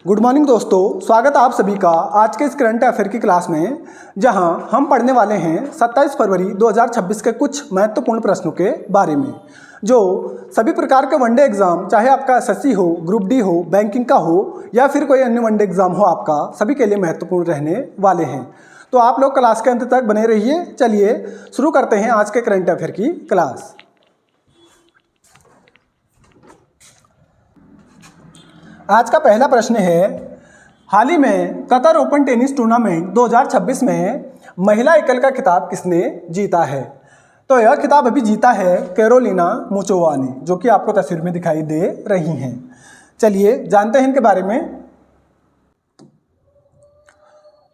Good morning दोस्तों, स्वागत है आप सभी का आज के इस करंट अफेयर की क्लास में, जहां हम पढ़ने वाले हैं 27 फरवरी 2026 के कुछ महत्वपूर्ण प्रश्नों के बारे में, जो सभी प्रकार के वनडे एग्जाम, चाहे आपका एसएससी हो, ग्रुप डी हो, बैंकिंग का हो या फिर कोई अन्य वनडे एग्जाम हो, आपका सभी के लिए महत्वपूर्ण रहने वाले हैं। तो आप लोग क्लास के अंत तक बने रहिए। चलिए शुरू करते हैं आज के करंट अफेयर की क्लास। आज का पहला प्रश्न है, हाल ही में कतर ओपन टेनिस टूर्नामेंट 2026 में महिला एकल का खिताब किसने जीता है? तो यह खिताब अभी जीता है कैरोलिना मुचोवा ने, जो कि आपको तस्वीर में दिखाई दे रही हैं। चलिए जानते हैं इनके बारे में।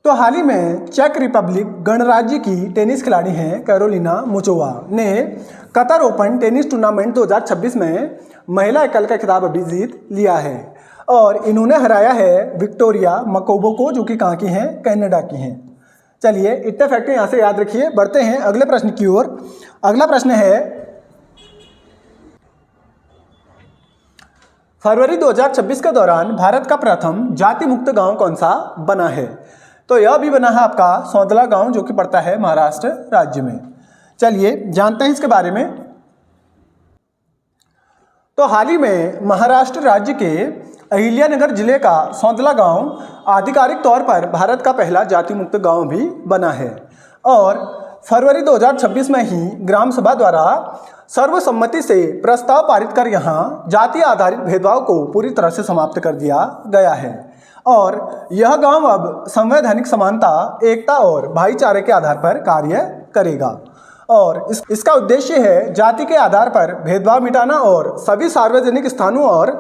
तो हाल ही में चेक रिपब्लिक गणराज्य की टेनिस खिलाड़ी हैं कैरोलिना मुचोवा ने कतर ओपन टेनिस टूर्नामेंट 2026 में महिला एकल का खिताब अभी जीत लिया है और इन्होंने हराया है विक्टोरिया मकोबो को, जो कि कहाँ की हैं? कनाडा की हैं। चलिए इतने फैक्ट यहाँ से याद रखिए। बढ़ते हैं अगले प्रश्न की ओर। अगला प्रश्न है, फरवरी 2026 के दौरान भारत का प्रथम जाति मुक्त गांव कौन सा बना है? तो यह भी बना है आपका सौंदला गांव, जो कि पड़ता है महाराष्ट्र राज्य में। चलिए जानते हैं इसके बारे में। तो हाल ही में महाराष्ट्र राज्य के अहिल्यानगर जिले का सौंदला गांव आधिकारिक तौर पर भारत का पहला जाति मुक्त गांव भी बना है और फरवरी 2026 में ही ग्राम सभा द्वारा सर्वसम्मति से प्रस्ताव पारित कर यहां जाति आधारित भेदभाव को पूरी तरह से समाप्त कर दिया गया है और यह गांव अब संवैधानिक समानता, एकता और भाईचारे के आधार पर कार्य करेगा और इसका उद्देश्य है जाति के आधार पर भेदभाव मिटाना और सभी सार्वजनिक स्थानों और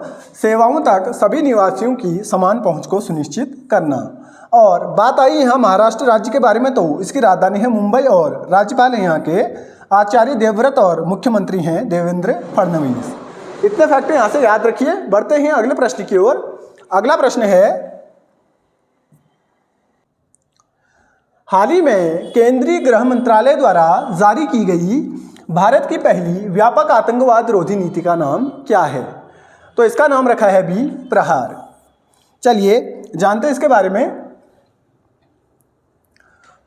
सेवाओं तक सभी निवासियों की समान पहुंच को सुनिश्चित करना। और बात आई यहाँ महाराष्ट्र राज्य के बारे में, तो इसकी राजधानी है मुंबई और राज्यपाल है यहाँ के आचार्य देवव्रत और मुख्यमंत्री हैं देवेंद्र फडणवीस। इतने फैक्ट यहाँ से याद रखिए। बढ़ते हैं अगले प्रश्न की ओर। अगला प्रश्न है, हाल ही में केंद्रीय गृह मंत्रालय द्वारा जारी की गई भारत की पहली व्यापक आतंकवाद रोधी नीति का नाम क्या है? तो इसका नाम रखा है भी प्रहार। चलिए जानते हैं इसके बारे में।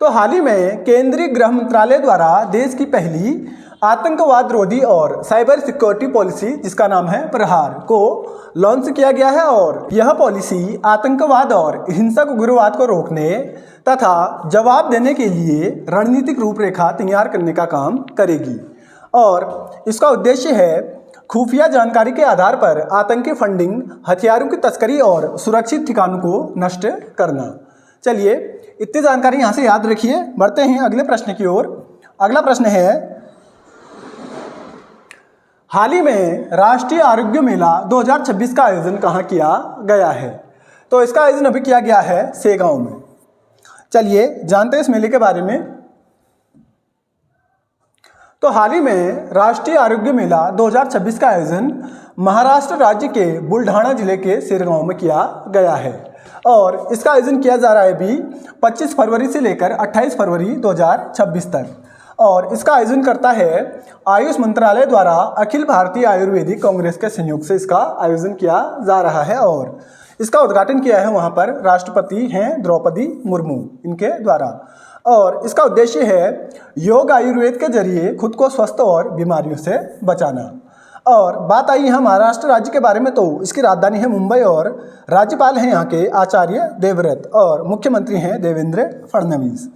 तो हाल ही में केंद्रीय गृह मंत्रालय द्वारा देश की पहली आतंकवाद रोधी और साइबर सिक्योरिटी पॉलिसी, जिसका नाम है प्रहार, को लॉन्च किया गया है और यह पॉलिसी आतंकवाद और हिंसक उग्रवाद को रोकने तथा जवाब देने के लिए रणनीतिक रूपरेखा तैयार करने का काम करेगी और इसका उद्देश्य है खुफिया जानकारी के आधार पर आतंकी फंडिंग, हथियारों की तस्करी और सुरक्षित ठिकानों को नष्ट करना। चलिए इतनी जानकारी यहाँ से याद रखिए। बढ़ते हैं अगले प्रश्न की ओर। अगला प्रश्न है, हाल ही में राष्ट्रीय आरोग्य मेला 2026 का आयोजन कहाँ किया गया है? तो इसका आयोजन अभी किया गया है सेगांव में। चलिए जानते हैं इस मेले के बारे में। तो हाल ही में राष्ट्रीय आरोग्य मेला 2026 का आयोजन महाराष्ट्र राज्य के बुल्ढाना जिले के सिरगांव में किया गया है और इसका आयोजन किया जा रहा है अभी 25 फरवरी से लेकर 28 फरवरी 2026 तक और इसका आयोजन करता है आयुष मंत्रालय द्वारा अखिल भारतीय आयुर्वेदिक कांग्रेस के सहयोग से इसका आयोजन किया जा रहा है और इसका उद्घाटन किया है वहां पर राष्ट्रपति हैं द्रौपदी मुर्मू इनके द्वारा और इसका उद्देश्य है योग आयुर्वेद के जरिए खुद को स्वस्थ और बीमारियों से बचाना। और बात आई यहाँ महाराष्ट्र राज्य के बारे में, तो इसकी राजधानी है मुंबई और राज्यपाल हैं यहाँ के आचार्य देवव्रत और मुख्यमंत्री हैं देवेंद्र फडणवीस।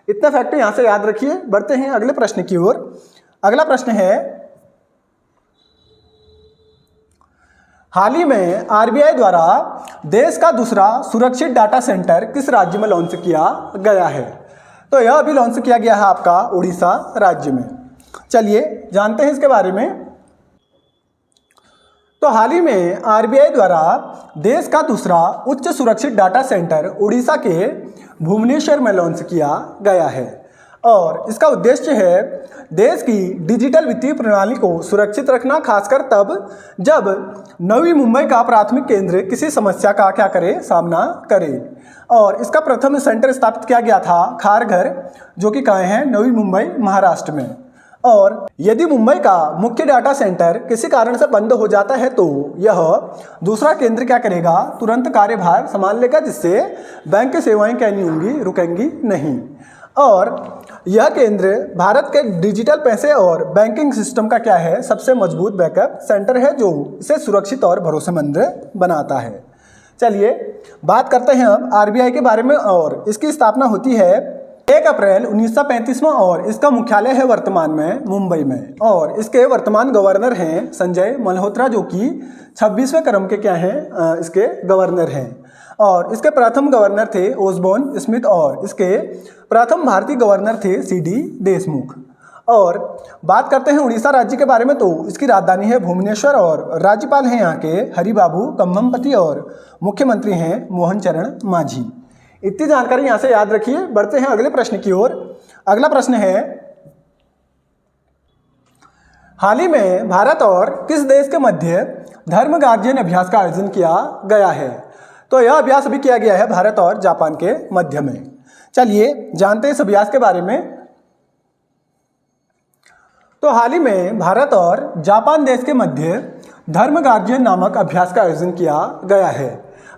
इतना फैक्ट यहाँ से याद रखिए। बढ़ते हैं अगले प्रश्न की ओर। अगला प्रश्न है, हाल ही में आरबीआई द्वारा देश का दूसरा सुरक्षित डाटा सेंटर किस राज्य में लॉन्च किया गया है? तो यह अभी लॉन्च किया गया है आपका उड़ीसा राज्य में। चलिए जानते हैं इसके बारे में। तो हाल ही में आरबीआई द्वारा देश का दूसरा उच्च सुरक्षित डाटा सेंटर उड़ीसा के भुवनेश्वर में लॉन्च किया गया है और इसका उद्देश्य है देश की डिजिटल वित्तीय प्रणाली को सुरक्षित रखना, खासकर तब जब नवी मुंबई का प्राथमिक केंद्र किसी समस्या का क्या करे, सामना करे। और इसका प्रथम सेंटर स्थापित किया गया था खारघर, जो कि कहाँ है? नवी मुंबई महाराष्ट्र में। और यदि मुंबई का मुख्य डाटा सेंटर किसी कारण से बंद हो जाता है तो यह दूसरा केंद्र क्या करेगा, तुरंत कार्यभार संभाल लेगा, जिससे बैंक की सेवाएं क्या नहीं होंगी, रुकेंगी नहीं। और यह केंद्र भारत के डिजिटल पैसे और बैंकिंग सिस्टम का क्या है, सबसे मजबूत बैकअप सेंटर है, जो इसे सुरक्षित और भरोसेमंद बनाता है। चलिए बात करते हैं अब आरबीआई के बारे में। और इसकी स्थापना होती है 1 अप्रैल 1935 में और इसका मुख्यालय है वर्तमान में मुंबई में। और इसके वर्तमान गवर्नर हैं संजय मल्होत्रा, जो कि 26वें क्रम के क्या हैं, इसके गवर्नर हैं। और इसके प्रथम गवर्नर थे ओसबोर्न स्मिथ और इसके प्रथम भारतीय गवर्नर थे सीडी देशमुख। और बात करते हैं उड़ीसा राज्य के बारे में, तो इसकी राजधानी है भुवनेश्वर और राज्यपाल हैं यहाँ के हरिबाबू कम्भमपति और मुख्यमंत्री हैं मोहन चरण मांझी। इतनी जानकारी यहाँ से याद रखिए। बढ़ते हैं अगले प्रश्न की ओर। अगला प्रश्न है, हाल ही में भारत और किस देश के मध्य धर्म गार्जियन अभ्यास का आयोजन किया गया है? तो यह अभ्यास अभी किया गया है भारत और जापान के मध्य में। चलिए जानते हैं इस अभ्यास के बारे में। तो हाल ही में भारत और जापान देश के मध्य धर्म गार्जियन नामक अभ्यास का आयोजन किया गया है।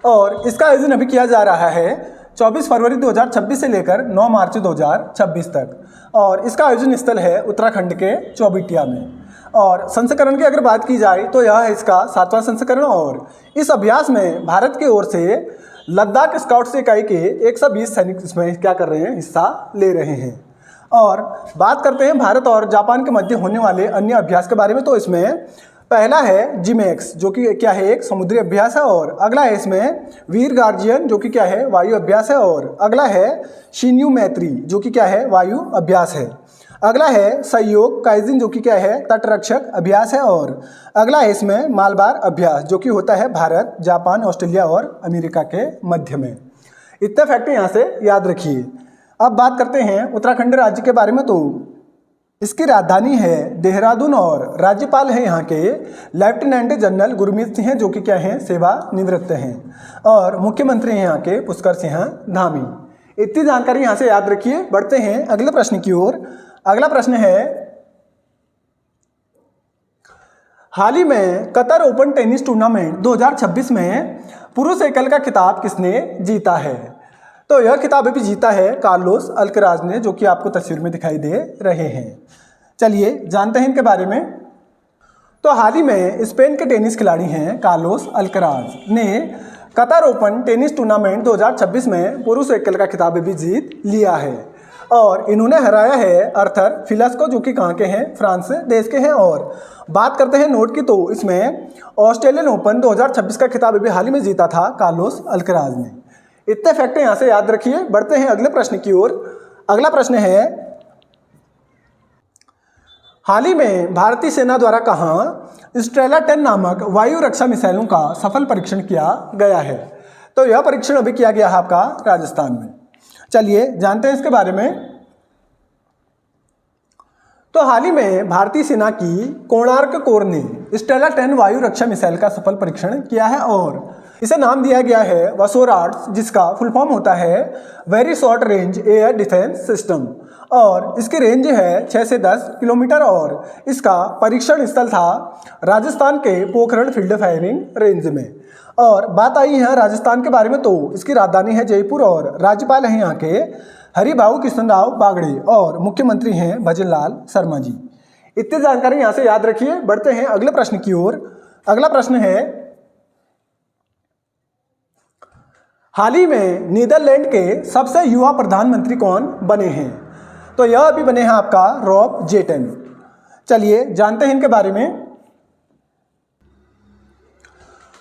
और इसका आयोजन अभी किया जा रहा है 24 फरवरी 2026 से लेकर 9 मार्च 2026 तक। और इसका आयोजन स्थल है उत्तराखंड के चौबिटिया में। और संस्करण की अगर बात की जाए तो यह है इसका 7वां संस्करण। और इस अभ्यास में भारत की ओर से लद्दाख स्काउट्स इकाई के 120 सैनिक इसमें क्या कर रहे हैं, हिस्सा ले रहे हैं। और बात करते हैं भारत और जापान के मध्य होने वाले अन्य अभ्यास के बारे में। तो इसमें पहला है जिमेक्स, जो कि क्या है, एक समुद्री अभ्यास है। और अगला है इसमें वीर गार्जियन, जो कि क्या है, वायु अभ्यास है। और अगला है शिन्यू मैत्री, जो कि क्या है, वायु अभ्यास है। अगला है सहयोग काइजिन, जो कि क्या है, तटरक्षक अभ्यास है। और अगला है इसमें मालबार अभ्यास, जो कि होता है भारत, जापान, ऑस्ट्रेलिया और अमेरिका के मध्य में। इतने फैक्ट यहाँ से याद रखिए। अब बात करते हैं उत्तराखंड राज्य के बारे में। तो इसकी राजधानी है देहरादून और राज्यपाल है यहाँ के लेफ्टिनेंट जनरल गुरमीत सिंह, जो कि क्या हैं, सेवानिवृत्त हैं। और मुख्यमंत्री हैं यहाँ के पुष्कर सिंह धामी। इतनी जानकारी यहाँ से याद रखिए। बढ़ते हैं अगले प्रश्न की ओर। अगला प्रश्न है, हाल ही में कतर ओपन टेनिस टूर्नामेंट 2026 में पुरुष एकल का खिताब किसने जीता है? तो यह खिताब अभी जीता है कार्लोस अल्कराज ने, जो कि आपको तस्वीर में दिखाई दे रहे हैं। चलिए जानते हैं इनके बारे में। तो हाल ही में स्पेन के टेनिस खिलाड़ी हैं कार्लोस अल्कराज ने कतर ओपन टेनिस टूर्नामेंट 2026 में पुरुष एकल का खिताब भी जीत लिया है। और इन्होंने हराया है अर्थर फिलस को, जो कि कहाँ के हैं, फ्रांस देश के हैं। और बात करते हैं नोट की, तो इसमें ऑस्ट्रेलियन ओपन 2026 का खिताब अभी हाल ही में जीता था कार्लोस अल्कराज ने। इतने फैक्ट यहाँ से याद रखिए। बढ़ते हैं अगले प्रश्न की ओर। अगला प्रश्न है, हाल ही में भारतीय सेना द्वारा कहाँ स्ट्रेला 10 नामक वायु रक्षा मिसाइलों का सफल परीक्षण किया गया है? तो यह परीक्षण अभी किया गया है आपका राजस्थान में। चलिए जानते हैं इसके बारे में। तो हाल ही में भारतीय सेना की कोणार्क कोर ने स्टेला 10 वायु रक्षा मिसाइल का सफल परीक्षण किया है। और इसे नाम दिया गया है वसोराट्स, जिसका फुल फॉर्म होता है very short range air defence system. और इसकी रेंज है 6 से 10 किलोमीटर। और इसका परीक्षण स्थल था राजस्थान के पोखरण फील्ड फायरिंग रेंज में। और बात आई है राजस्थान के बारे में, तो इसकी राजधानी है जयपुर और राज्यपाल हैं यहाँ के हरिभाऊ कृष्णराव बागड़े और मुख्यमंत्री हैं भजनलाल शर्मा जी। इतनी जानकारी यहाँ से याद रखिए। बढ़ते हैं अगले प्रश्न की ओर। अगला प्रश्न है, हाल ही में नीदरलैंड के सबसे युवा प्रधानमंत्री कौन बने हैं? तो यह अभी बने हैं आपका रॉब जेटन। चलिए जानते हैं इनके बारे में।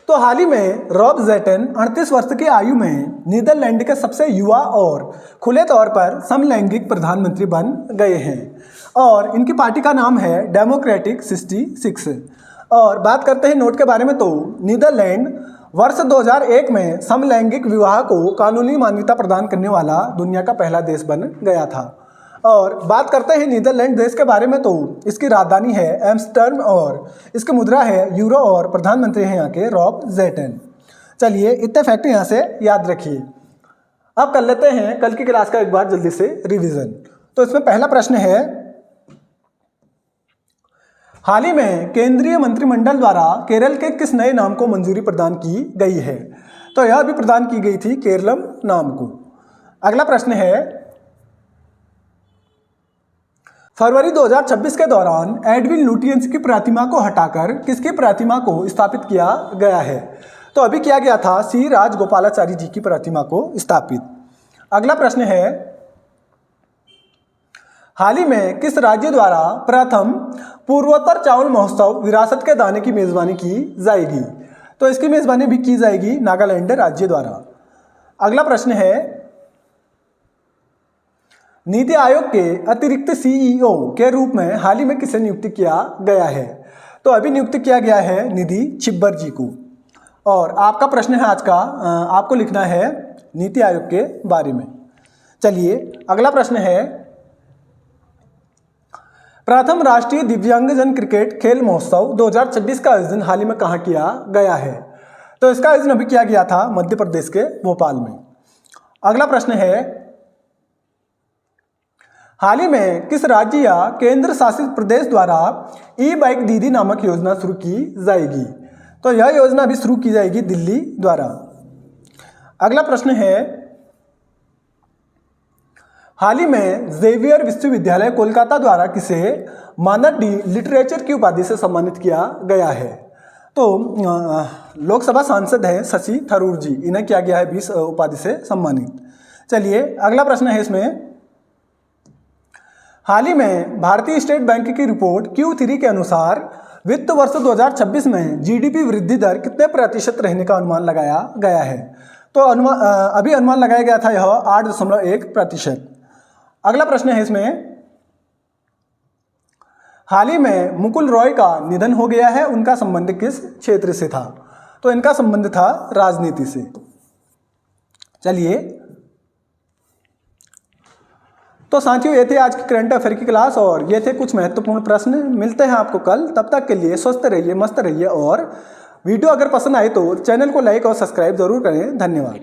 तो हाल ही में रॉब जेटन 38 वर्ष की आयु में नीदरलैंड के सबसे युवा और खुले तौर पर समलैंगिक प्रधानमंत्री बन गए हैं। और इनकी पार्टी का नाम है डेमोक्रेटिक 66। और बात करते हैं नोट के बारे में, तो नीदरलैंड वर्ष 2001 में समलैंगिक विवाह को कानूनी मान्यता प्रदान करने वाला दुनिया का पहला देश बन गया था। और बात करते हैं नीदरलैंड देश के बारे में, तो इसकी राजधानी है एम्स्टर्डम और इसकी मुद्रा है यूरो और प्रधानमंत्री हैं यहाँ के रॉब जेटन। चलिए इतने फैक्ट यहाँ से याद रखिए। अब कर लेते हैं कल की क्लास का एक बार जल्दी से रिवीजन। तो इसमें पहला प्रश्न है, हाल ही में केंद्रीय मंत्रिमंडल द्वारा केरल के किस नए नाम को मंजूरी प्रदान की गई है? तो यह भी प्रदान की गई थी केरलम नाम को। अगला प्रश्न है, फरवरी 2026 के दौरान एडविन लुटियंस की प्रतिमा को हटाकर किसकी प्रतिमा को स्थापित किया गया है? तो अभी किया गया था सी राजगोपालाचारी जी की प्रतिमा को स्थापित। अगला प्रश्न है, हाल ही में किस राज्य द्वारा प्रथम पूर्वोत्तर चावल महोत्सव विरासत के दाने की मेजबानी की जाएगी? तो इसकी मेजबानी भी की जाएगी नागालैंड राज्य द्वारा। अगला प्रश्न है, नीति आयोग के अतिरिक्त सीईओ के रूप में हाल ही में किसे नियुक्त किया गया है? तो अभी नियुक्त किया गया है निधि छिब्बर जी को। और आपका प्रश्न है आज का, आपको लिखना है नीति आयोग के बारे में। चलिए अगला प्रश्न है, प्रथम राष्ट्रीय दिव्यांगजन क्रिकेट खेल महोत्सव 2026 का आयोजन हाल ही में कहाँ किया गया है? तो इसका आयोजन अभी किया गया था मध्य प्रदेश के भोपाल में। अगला प्रश्न है, हाल ही में किस राज्य या केंद्र शासित प्रदेश द्वारा ई बाइक दीदी नामक योजना शुरू की जाएगी? तो यह योजना भी शुरू की जाएगी दिल्ली द्वारा। अगला प्रश्न है, हाल ही में जेवियर विश्वविद्यालय कोलकाता द्वारा किसे मानद लिटरेचर की उपाधि से सम्मानित किया गया है? तो लोकसभा सांसद हैं शशि थरूर जी, इन्हें किया गया है 20 उपाधि से सम्मानित। चलिए अगला प्रश्न है इसमें, हाल ही में भारतीय स्टेट बैंक की रिपोर्ट Q3 के अनुसार वित्त वर्ष 2026 में जीडीपी वृद्धि दर कितने प्रतिशत रहने का अनुमान लगाया गया है? तो अभी अनुमान लगाया गया था यह 8.1%। अगला प्रश्न है इसमें, हाल ही में मुकुल रॉय का निधन हो गया है, उनका संबंध किस क्षेत्र से था? तो इनका संबंध था राजनीति से। चलिए तो साथियों, ये थे आज की करंट अफेयर की क्लास और ये थे कुछ महत्वपूर्ण प्रश्न। मिलते हैं आपको कल, तब तक के लिए स्वस्थ रहिए, मस्त रहिए और वीडियो अगर पसंद आए तो चैनल को लाइक और सब्सक्राइब जरूर करें। धन्यवाद।